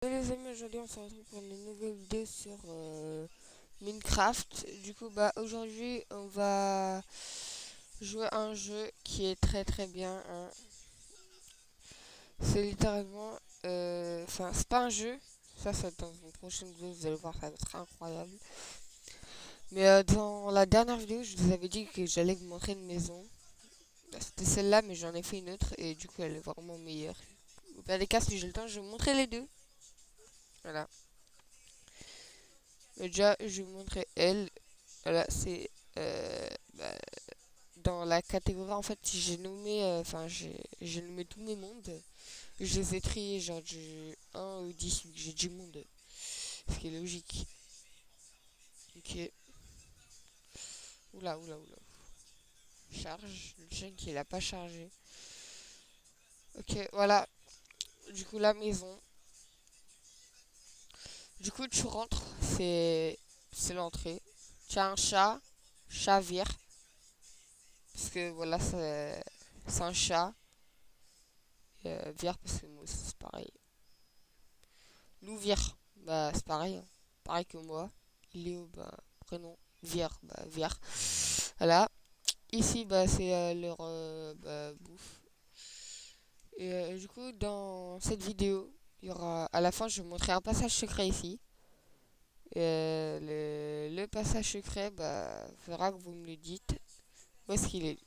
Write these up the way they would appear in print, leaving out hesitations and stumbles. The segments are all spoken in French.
Les amis, aujourd'hui on se retrouve pour une nouvelle vidéo sur Minecraft. Du coup, bah aujourd'hui on va jouer à un jeu qui est très très bien, hein. C'est littéralement, enfin c'est pas un jeu, ça c'est dans une prochaine vidéo, vous allez voir, ça va être incroyable. Mais dans la dernière vidéo, je vous avais dit que j'allais vous montrer une maison. Bah, c'était celle-là, mais j'en ai fait une autre et du coup elle est vraiment meilleure. Au pire des cas, si j'ai le temps, je vais vous montrer les deux. Voilà. Mais déjà, je vais vous montrer elle. Voilà, c'est bah, dans la catégorie en fait j'ai nommé j'ai nommé tous mes mondes. Je les ai triés genre du 1 au 10 vu que j'ai 10 mondes. Ce qui est logique. Ok. Oula. Charge. Le chien qui l'a pas chargé. Ok, voilà. Du coup la maison. Du coup tu rentres, c'est l'entrée. Tu as un chat. Chat vire. Parce que voilà, c'est un chat. Vire parce que moi aussi c'est pareil. Louvir, bah c'est pareil, hein. Pareil que moi. Léo, bah prénom. Vire, bah Vire. Voilà. Ici, bah c'est leur bouffe. Et du coup, dans cette vidéo, il y aura à la fin, je vais vous montrer un passage secret ici. Et, le passage secret, bah faudra que vous me le dites. Où est-ce qu'il est?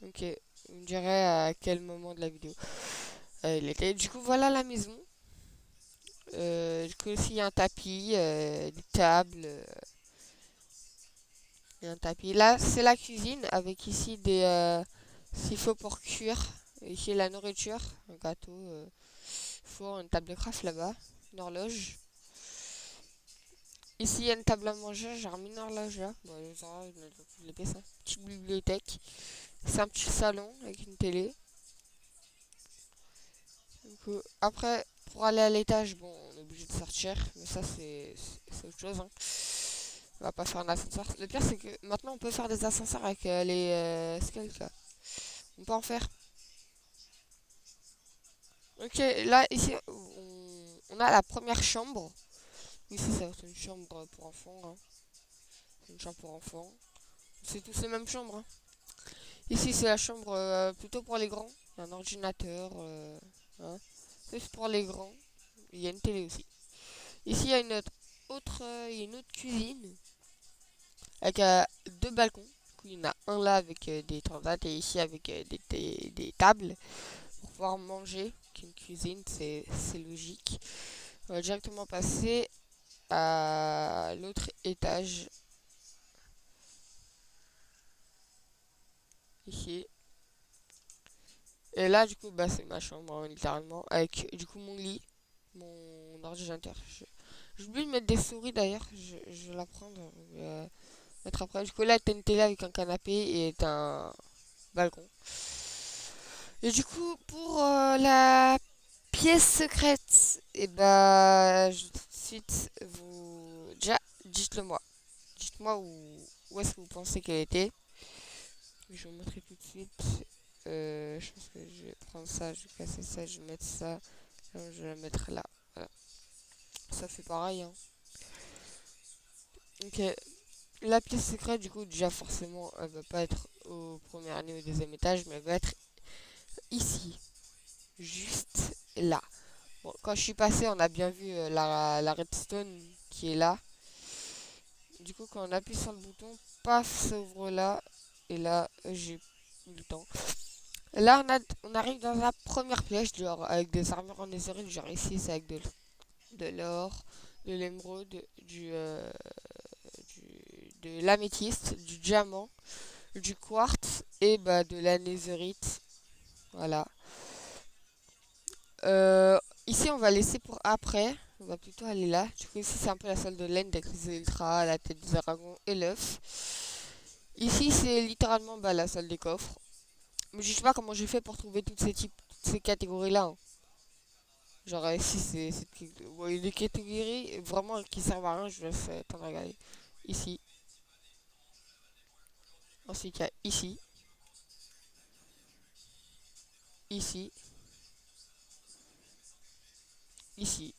Ok, vous me direz à quel moment de la vidéo il était. Du coup, voilà la maison. Du coup, aussi, il y a un tapis, des tables. Il y a un tapis. Là, c'est la cuisine avec ici des siphons pour cuire. Ici, la nourriture, un gâteau, four, une table de craft là-bas, une horloge. Ici, il y a une table à manger, j'ai remis une horloge là. Bon, les horloges, je l'ai ça. Petite bibliothèque. C'est un petit salon avec une télé. Donc, après, pour aller à l'étage, bon, on est obligé de sortir. Mais ça, c'est autre chose, hein. On va pas faire un ascenseur. Le pire, c'est que maintenant, on peut faire des ascenseurs avec les skelets là. On peut en faire. Ok, là, ici, on a la première chambre. Ici, ça va être une chambre pour enfants, hein. C'est une chambre pour enfants. C'est tous les mêmes chambres, hein. Ici, c'est la chambre plutôt pour les grands. Il y a un ordinateur, hein. C'est pour les grands. Il y a une télé aussi. Ici, il y a il y a une autre cuisine avec deux balcons. Du coup, il y en a un là avec des transats et ici avec des tables pour pouvoir manger. Une cuisine, c'est logique. On va directement passer à l'autre étage ici. Et là, du coup, bah, c'est ma chambre, hein, littéralement, avec du coup mon lit, mon ordinateur. J'oublie de mettre des souris d'ailleurs, je vais la prendre, mettre après. Du coup, là, t'as une télé avec un canapé et t'as un balcon. Et du coup, pour la pièce secrète, et bah, je vais tout de suite vous. Déjà, dites-le moi. Dites-moi où est-ce que vous pensez qu'elle était. Je vais vous montrer tout de suite. Je pense que je vais prendre ça, je vais casser ça, je vais mettre ça. Je vais la mettre là. Voilà. Ça fait pareil, hein. Ok. La pièce secrète, du coup, déjà forcément, elle va pas être au premier et au deuxième étage, mais elle va être ici. Juste là. Bon, quand je suis passé, on a bien vu la redstone qui est là. Du coup, quand on appuie sur le bouton, paf, ça ouvre là. Et là, j'ai eu le temps. Là, on arrive dans la première pièce, genre avec des armures en netherite. Genre ici, c'est avec de l'or, de l'émeraude, de l'améthyste, du diamant, du quartz et bah, de la netherite. Voilà. Ici, on va laisser pour après. On va plutôt aller là. Du coup, ici, c'est un peu la salle de laine avec les ultra, la tête du dragon et l'œuf. Ici, c'est littéralement bah, la salle des coffres. Mais je sais pas comment j'ai fait pour trouver toutes ces catégories-là, hein. Genre ici, ouais, des catégories vraiment qui servent à rien. Je vous laisse t'en regarder. Ici. Ensuite, il y a ici. Ici. ici.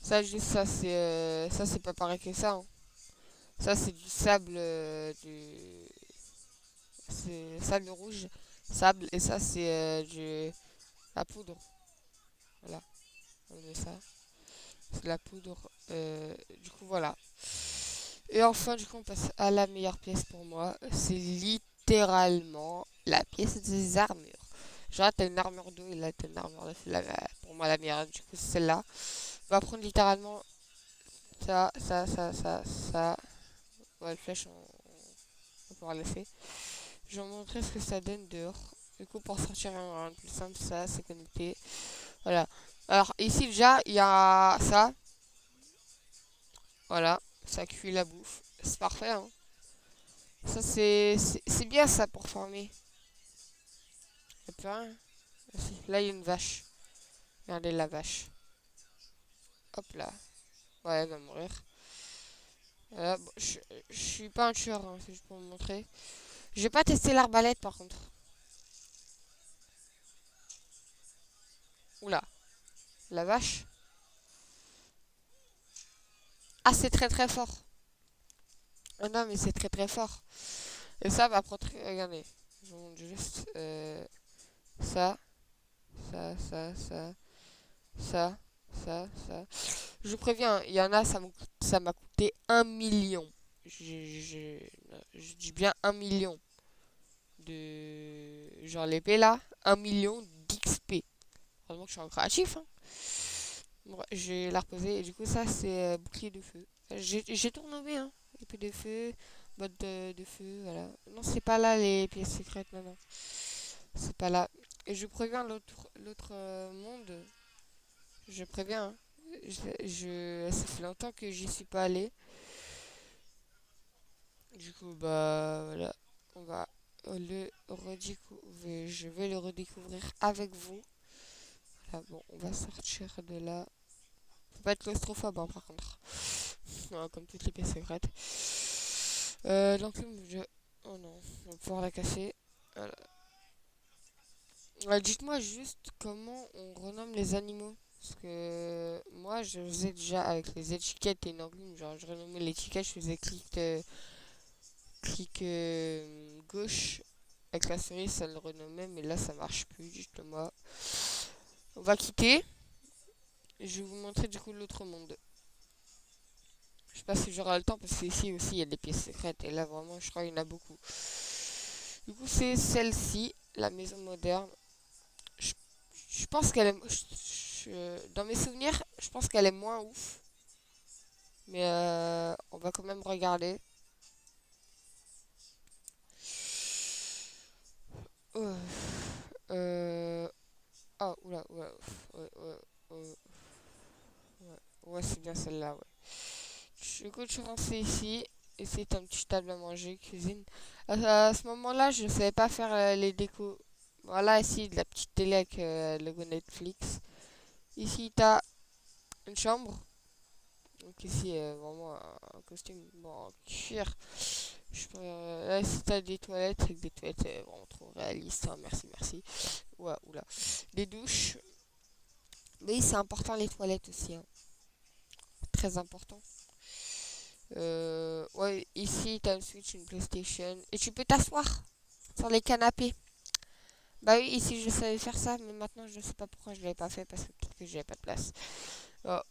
Ça, juste ça, c'est pas pareil que ça, hein. Ça, c'est du sable, c'est sable rouge, sable, et ça, c'est la poudre. Voilà, on met ça. C'est la poudre. Du coup, voilà. Et enfin, du coup, on passe à la meilleure pièce pour moi. C'est littéralement la pièce des armures. Genre, t'as une armure d'eau et là, t'as une armure de feu. Pour moi, la meilleure, du coup, c'est celle-là. On va prendre littéralement ça. Ouais, le flèche, on va pouvoir laisser. Je vais vous montrer ce que ça donne dehors. Du coup, pour sortir un plus simple, ça, c'est connecté. Voilà. Alors, ici, déjà, il y a ça. Voilà. Ça cuit la bouffe. C'est parfait, hein. Ça, c'est bien, ça, pour farmer. Y'a plus rien. Ah, si. Là, il y a une vache. Regardez la vache. Hop là. Ouais, elle va mourir. Bon, je suis pas un tueur, hein, c'est juste pour vous montrer. J'ai pas testé l'arbalète, par contre. Oula. La vache. Ah, c'est très très fort. Ah non, mais c'est très très fort. Et ça va prendre. Regardez. Je vous montre juste ça, ça, ça, ça. Je vous préviens, il y en a, ça m'a coûté 1 million. Je dis bien 1 million de. Genre l'épée là, 1 million d'XP. Heureusement que je suis en créatif, hein. Bon, je vais la reposer. Et du coup, ça, c'est bouclier de feu. J'ai tout renommé, hein. Épée de feu, botte de feu, voilà. Non, c'est pas là les pièces secrètes, non, non. C'est pas là. Et je préviens l'autre monde. Je préviens, hein. Ça fait longtemps que j'y suis pas allé. Du coup, bah voilà. On va le redécouvrir. Je vais le redécouvrir avec vous. Là, bon, on va sortir de là. Faut pas être claustrophobe, hein, par contre. Non, comme toutes les pièces secrètes. Donc, oh non, on va pouvoir la casser. Voilà. Dites-moi juste comment on renomme les animaux. Parce que moi, je faisais déjà avec les étiquettes et une enclume. Genre, je renommais l'étiquette, je faisais clic gauche. Avec la souris, ça le renommait. Mais là, ça marche plus, justement. On va quitter. Et je vais vous montrer du coup l'autre monde. Je sais pas si j'aurai le temps parce qu'ici aussi il y a des pièces secrètes et là vraiment je crois qu'il y en a beaucoup. Du coup c'est celle-ci, la maison moderne. Je, je pense qu'elle est... dans mes souvenirs, je pense qu'elle est moins ouf. Mais on va quand même regarder. Euh, euh, ah, oula, oula. Ouais, ouais, ouais, ouais. Ouais, c'est bien celle-là, ouais. Du coup, je suis rentrée ici. Et c'est un petit table à manger, cuisine. À ce moment-là, je ne savais pas faire les décos. Voilà, ici, de la petite télé avec le logo Netflix. Ici, tu as une chambre. Donc ici, vraiment un costume bon, en cuir. Là, ici, tu as des toilettes avec des toilettes vraiment trop réalistes, hein. Merci, merci. Ouais, oula. Des douches. Mais c'est important les toilettes aussi, hein. Très important. Ouais, ici, tu as une Switch, une PlayStation. Et tu peux t'asseoir sur les canapés. Bah oui, ici je savais faire ça, mais maintenant je sais pas pourquoi je l'avais pas fait parce que peut-être que j'avais pas de place.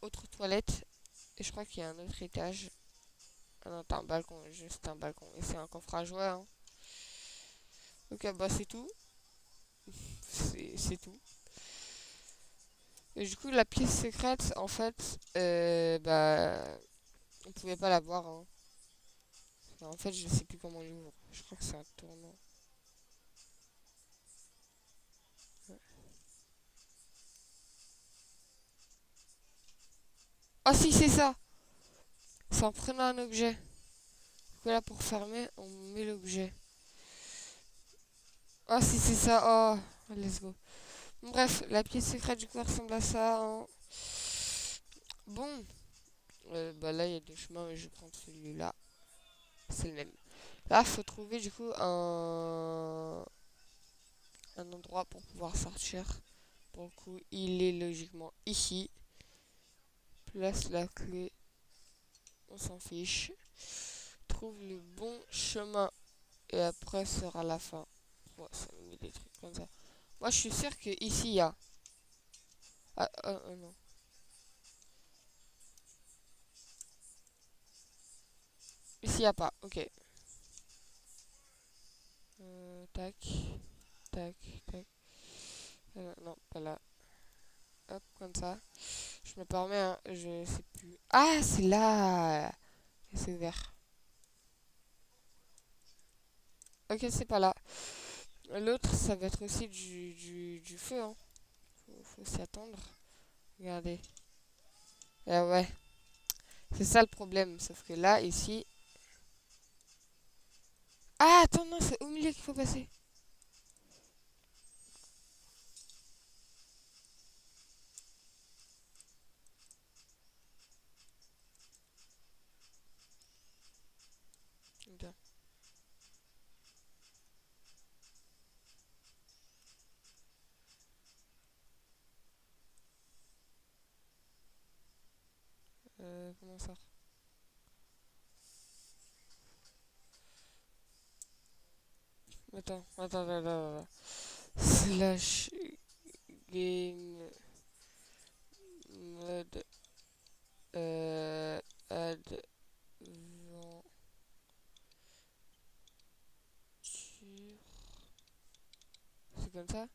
Autre toilette, et je crois qu'il y a un autre étage. Ah non, t'as un balcon, juste un balcon. Et c'est un coffre à jouets, hein. Ok, bah c'est tout. C'est tout. Et du coup, la pièce secrète, en fait, bah, on pouvait pas la voir, hein. En fait, je sais plus comment on l'ouvre. Je crois que c'est un tournant. Oh si, c'est ça! C'est en prenant un objet. Du coup, là, pour fermer, on met l'objet. Oh si, c'est ça. Oh, let's go. Bref, la pièce secrète du coup ressemble à ça, hein. Bon, bah là il y a deux chemins, mais je vais prendre celui-là. C'est le même. Là, faut trouver du coup un endroit pour pouvoir sortir. Pour le coup, il est logiquement ici. Place la clé. On s'en fiche. Trouve le bon chemin. Et après sera la fin. Ouais, ça me met des trucs comme ça. Moi, je suis sûr que ici il y a. Non. Ici, il n'y a pas. Ok. Tac. Tac. Tac. Non, pas là. Hop, comme ça. Je me permets, hein, je sais plus. Ah, c'est là. C'est vert. Ok, c'est pas là. L'autre, ça va être aussi du feu, hein. Faut s'y attendre. Regardez. Ah ouais. C'est ça le problème. Sauf que là, ici. Ah, attends, non, c'est au milieu qu'il faut passer. Attends. Comment ça? Attends. Slash game mode adventure. C'est comme ça?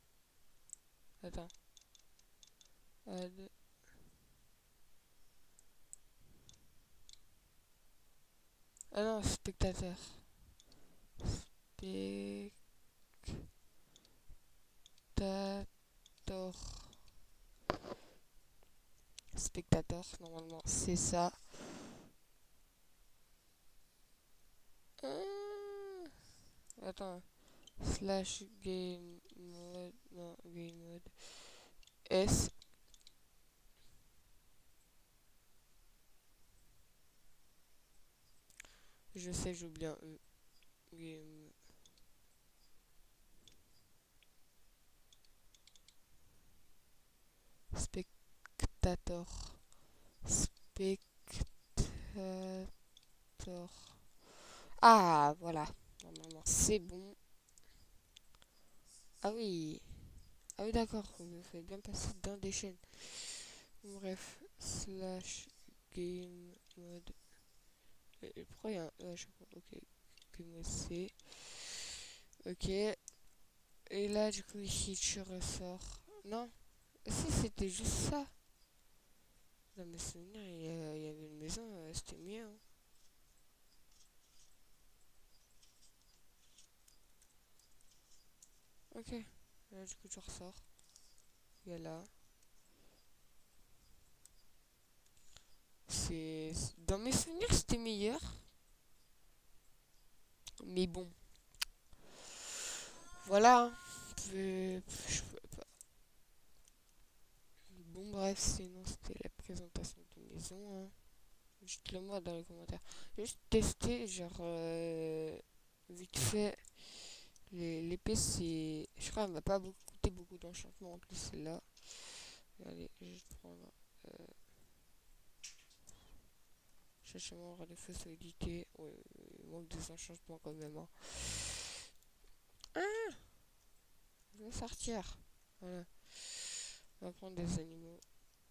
Attends. Add. Ah non, spectateur. Spectateur. Spectateur, normalement, c'est ça. Ah, attends. Slash game mode. Non, game mode. S. Je sais, j'oublie un E. Game. Spectator. Spectator. Ah, voilà. Normalement, c'est bon. Ah oui. Ah oui, d'accord. Vous faites bien passer dans des chaînes. Bref. Slash game mode. Pourquoi il y a un E à chaque fois? Ok. Game mode C. Ok. Et là, du coup, ici, tu ressors. Non. Si, c'était juste ça. Dans mes souvenirs, il y avait une maison. C'était mieux, hein. Ok. Là, du coup, tu ressors. Il y a là. Dans mes souvenirs, c'était meilleur. Mais bon. Voilà, hein. Bon, bref, sinon c'était la présentation de maison, hein. Dites-le moi dans les commentaires. Juste tester, genre, vite fait. L'épée, c'est. Je crois qu'elle m'a pas coûté beaucoup d'enchantement en plus, celle-là. Allez, je vais prendre. Euh, Cherchement, de feu solidité. Ouais, il manque des enchantements quand même, hein. Ah, je vais sortir. Voilà. On va prendre des animaux.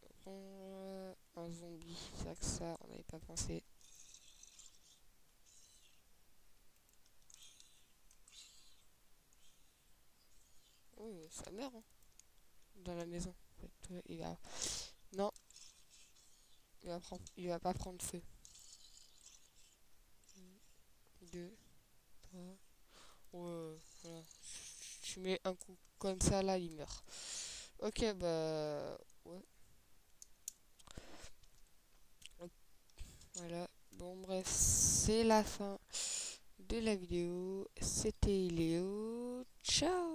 On va prendre un zombie. C'est vrai que ça, on n'avait pas pensé. Oh, ça meurt, hein, dans la maison. En fait, ouais, il va. Non, il va pas prendre feu. 2, 3. Ouais, voilà. Tu mets un coup comme ça, là, il meurt. Ok, bah. Ouais. Voilà. Bon, bref, c'est la fin de la vidéo. C'était Léo. Ciao!